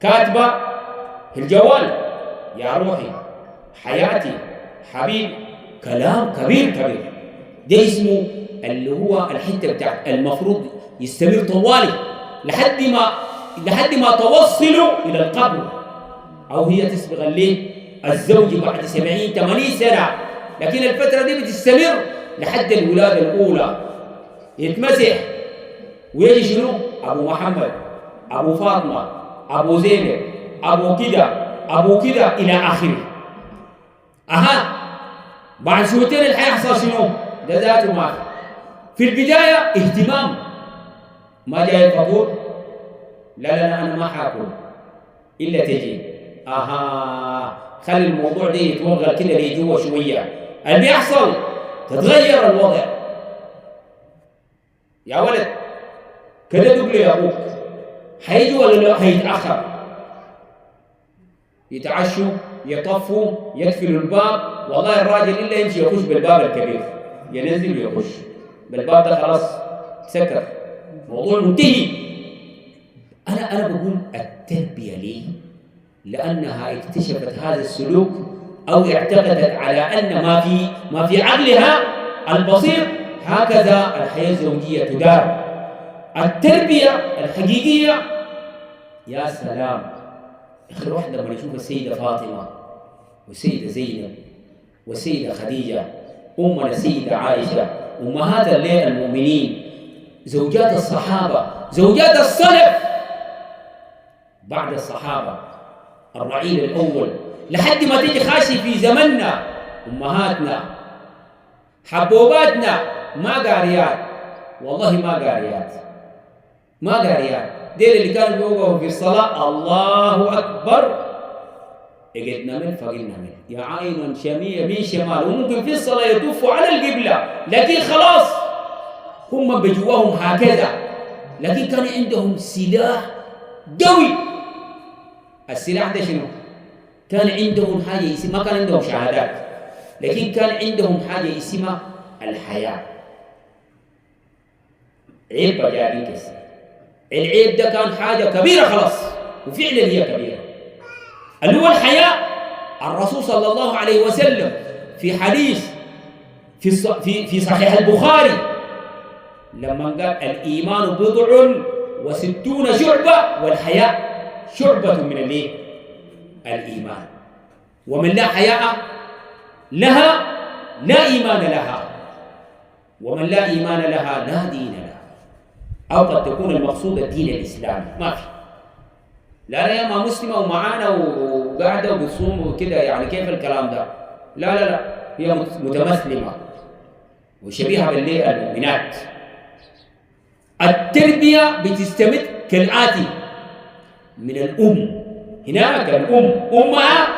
كاتبة في الجوال يا روحي حياتي حبيبي، كلام كبير كبير. ده اسمه اللي هو الحته بتاعت المفروض يستمر طوالي لحد ما توصلوا الى القبر، او هي تسبق الليل الزوج بعد 70 80 سنه، لكن الفتره دي بتستمر لحد الولاده الاولى. يتمسح ويجي شنو؟ ابو محمد، ابو فاطمه، ابو زينب، ابو كده الى اخره. بعد شويتين اللي حيحصل شنو؟ ده ذاته ما في البدايه اهتمام، ما جاي الفطور، لا انا ما حاكل الا تجي. خلي الموضوع ده يتوغل كده لجوا شويه، اللي بيحصل تتغير الوضع. يا ولد كده دق لي ابوك، حيجي ولا لا؟ هيتاخر. يتعشوا يطفوا يقفلوا الباب، والله الراجل الا يمشي يخش بالباب الكبير، ينزل ويخش بالباب ده خلاص سكر، موضوع منتهي. انا بقول التربيه ليه؟ لانها اكتشفت هذا السلوك او اعتقدت على ان ما في عقلها البسيط هكذا الحياه الزوجيه تدار. التربيه الحقيقيه يا سلام، اخي الواحد لما يشوف السيده فاطمه والسيده زينب والسيده خديجه، امنا السيده عائشه، امهات المؤمنين، زوجات الصحابه، زوجات السلف بعد الصحابه، الرعيل الاول، لحد ما تيجي خاشي في زمننا امهاتنا حبوباتنا ما قاريات، والله ما قاريات. ديل اللي كانوا بيوقفوا في الصلاه الله اكبر، اجد نمل فقد نمل، يا عين شمية من شمال، وممكن في الصلاه يطوفوا على القبله، لكن خلاص هم بجواهم هكذا. لكن كان عندهم سلاح قوي. السلاح ده شنو؟ كان عندهم حاجه اسمها، ما كان عندهم شهادات، لكن كان عندهم حاجه اسمها الحياه. عيب بقى ينكسر، العيب ده كان حاجه كبيره خلاص، وفعلا هي كبيره، اللي هو الحياء. الرسول صلى الله عليه وسلم في حديث في صحيح البخاري لما قال الايمان بضع وستون شعبه والحياء شعبه من الايمان، ومن لا حياء لها لا ايمان لها، ومن لا ايمان لها لا دين لها. او قد تكون المقصود الدين الاسلامي، ما في لا يا ما مسلمه ومعانا وقاعده وبتصوم وكده، يعني كيف الكلام ده؟ لا هي متمثلمه وشبيهه بالمؤمنات. التربيه بتستمد كالاتي: من الام، هناك الام امها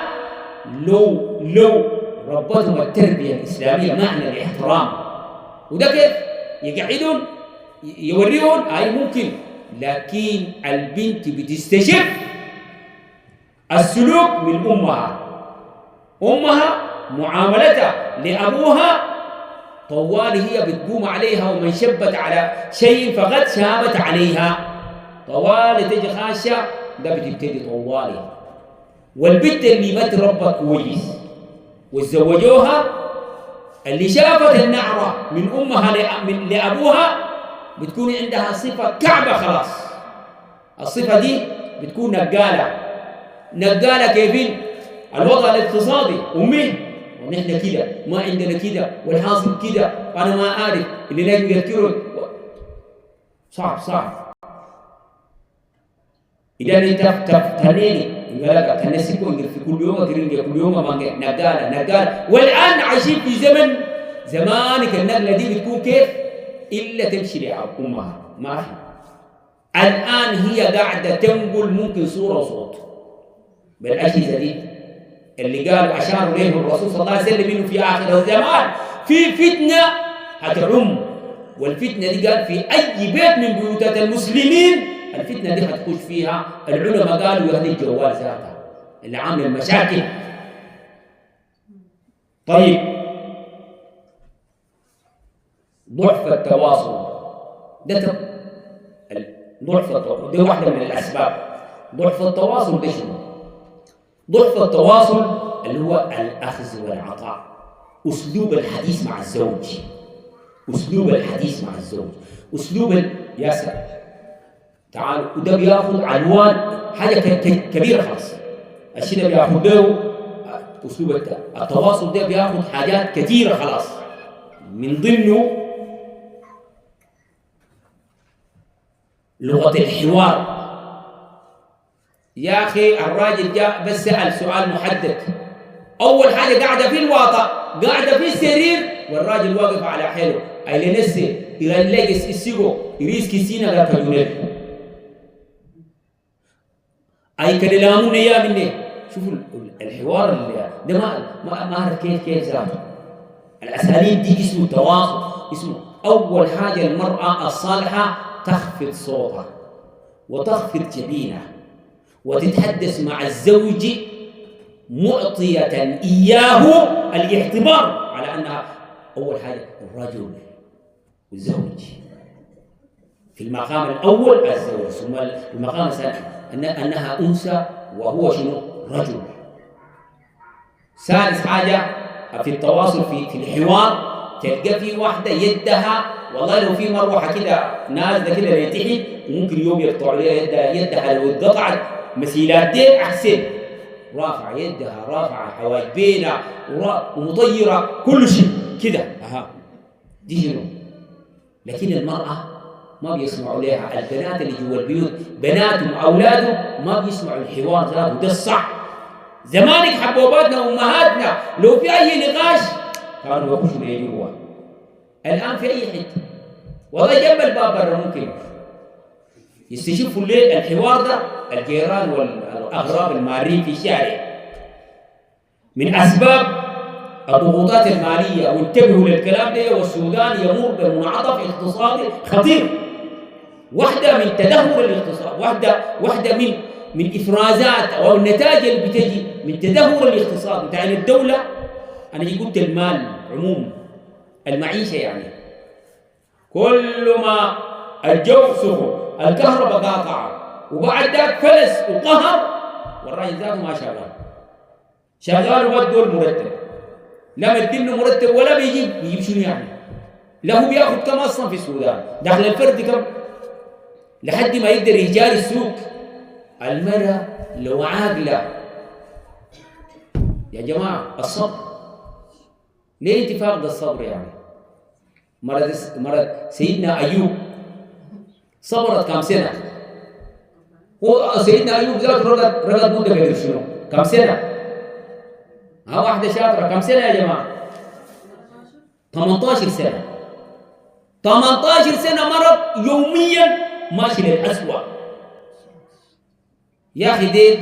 لو ربتهم التربيه الاسلاميه معنى الاحترام، وده كيف يقعدون يوريهم اي ممكن، لكن البنت بتستشف السلوك من امها معاملتها لابوها طوالي، هي بتقوم عليها، ومن شبت على شيء فقد شابت عليها، طوالي تجي خاشة، ده بتبتدي طوالي. والبنت اللي ما تربت كويس وتزوجوها، اللي شافت النعرة من امها لابوها بتكون عندها صفة كعبة خلاص. الصفة دي بتكون نقالة كيفين؟ الوضع الاقتصادي ونحن كده ما عندنا كده، والحاصل كده، وانا ما اعرف اللي نجي نذكره صعب. اذا انت تنيني قال تنسيكو في كل يوم ترينجا كل يوم ما نقالة. والان عايشين في زمانك النقلة دي بتكون كيف؟ الا تمشي لامها، ما في. الان هي قاعده تنقل ممكن صوره وصوت بالاجهزه دي اللي قال اشار اليه الرسول صلى الله عليه وسلم انه في اخر الزمان في فتنه هتعم، والفتنه دي قال في اي بيت من بيوتات المسلمين الفتنه دي هتخش فيها. العلماء قالوا هذه الجوال ذاتها اللي عامل المشاكل. طيب ضعف التواصل، ضعف التواصل دي واحده من الاسباب. ضعف التواصل ده شنو؟ ضعف التواصل اللي هو الأخذ والعطاء، أسلوب الحديث مع الزوج، أسلوب الحديث مع الزوج، أسلوب ياسر تعال وده بياخذ عنوان حاجة كبيرة خلاص. الشيء ده بياخذ له أسلوب التواصل، ده بياخذ حاجات كثيرة خلاص، من ضمنه لغة الحوار. يا أخي الراجل جاء بس سأل سؤال محدد، أول حاجة قاعدة في الواطة، قاعدة في السرير، والراجل واقف على حيله أي لنسي يغلقس السيقو يريس كيسينا قال كجونيل أي كلامون يا مني. شوفوا الحوار اللي ده ما أعرف كيف ذاته. الأساليب دي اسمه تواصل، اسمه أول حاجة المرأة الصالحة تخفض صوتها وتخفض جبينها وتتحدث مع الزوج معطية إياه الاعتبار على أنها أول حاجة الرجل والزوج، في المقام الأول الزوج، ثم المقام الثاني أنها أنثى وهو شنو؟ رجل. ثالث حاجة في التواصل في الحوار، تلقى في واحدة يدها والله لو في مروحة كده نازلة كده لتحت وممكن يوم يقطعوا لها يدها لو اتقطعت مسيلات دي أحسن، رافعة يدها، رافعة حواجبينها ومطيرة كل شيء كده دي شنو؟ لكن المرأة ما بيسمعوا لها. البنات اللي جوا البيوت بناتهم أولادهم ما بيسمعوا الحوار ذاته، ده الصح. زمانك حبوباتنا وأمهاتنا لو في أي نقاش كانوا يخشوا ليه جوا، الآن في أي حتة والله جنب الباب برا ممكن يستشفوا الليل الحوار ده الجيران والأغراب المارين في الشارع. من أسباب الضغوطات المالية، وانتبهوا للكلام ده، والسودان يمر بمنعطف اقتصادي خطير. واحدة من تدهور الاقتصاد، واحدة من إفرازات أو النتائج اللي بتجي من تدهور الاقتصاد بتاع الدولة. أنا قلت المال عموم المعيشة، يعني كل ما الجو سخن الكهرباء قاطعة وبعد ذاك فلس وقهر، والراجل ذاته ما شغال وبده المرتب، لا مدينه مرتب ولا بيجيب شنو يعني؟ له بياخذ كم اصلا في السودان؟ دخل الفرد كم؟ لحد ما يقدر يجاري السوق. المرأة لو عاقلة يا جماعة الصبر، ليه انت فاقد الصبر يعني؟ مرض سيدنا أيوب صبرت كم سنة؟ سيدنا أيوب ذاته رقد مدة قدر شنو؟ كم سنة؟ واحدة شاطرة كم سنة يا جماعة؟ 18 سنة. 18 سنة مرض يوميا ماشي للأسوأ. يا أخي ديل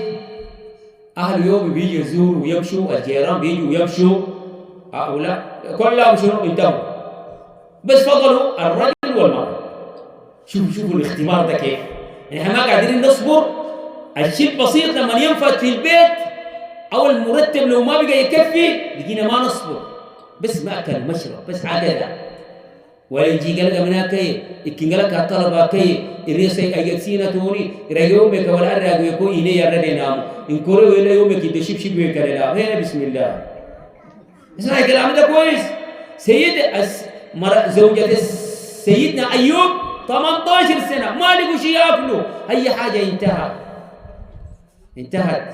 أهل يوم بيجي يزوروا ويمشوا، الجيران بيجوا ويمشوا، هؤلاء كلهم شنو؟ انتهوا، بس فضلوا الرجل والمرأة. شوفوا الاختبار ده كيف؟ احنا ما قادرين نصبر. الشيء البسيط لما ينفذ في البيت أو المرتب لو ما بقى يكفي بقينا ما نصبر، بس مأكل مشرب بس عددا، ولا يجي قلقة منها كي يكين قلقة الطلبة كي الرئيسي أجلسينا توني يومك ولا أرق ويكون إلي يردي نام إن كورو إلي يومك يدشب شب ويكرلا. هنا بسم الله. اسمع الكلام ده كويس. زوجة سيدنا أيوب 18 سنة ما لقوا شيء يأكلوا، أي حاجة انتهت.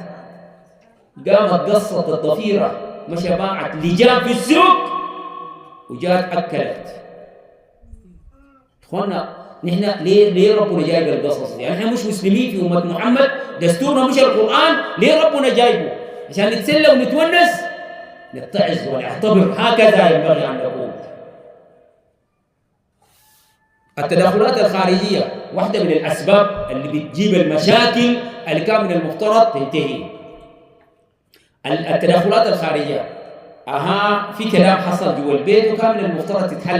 قامت قصة الضفيرة، مشى باعت لجام في السوق وجات أكلت. إخوانا نحن ليه ربنا جايب القصص دي؟ يعني نحن مش مسلمين في أمة محمد، دستورنا مش القرآن، ليه ربنا جايبه؟ عشان نتسلى ونتونس، نتعظ ونعتبر. هكذا ينبغي أن نقول. التدخلات الخارجية واحدة من الأسباب اللي بتجيب المشاكل اللي كان من المفترض تنتهي. التدخلات الخارجية في كلام حصل جوا البيت وكان من المفترض تتحل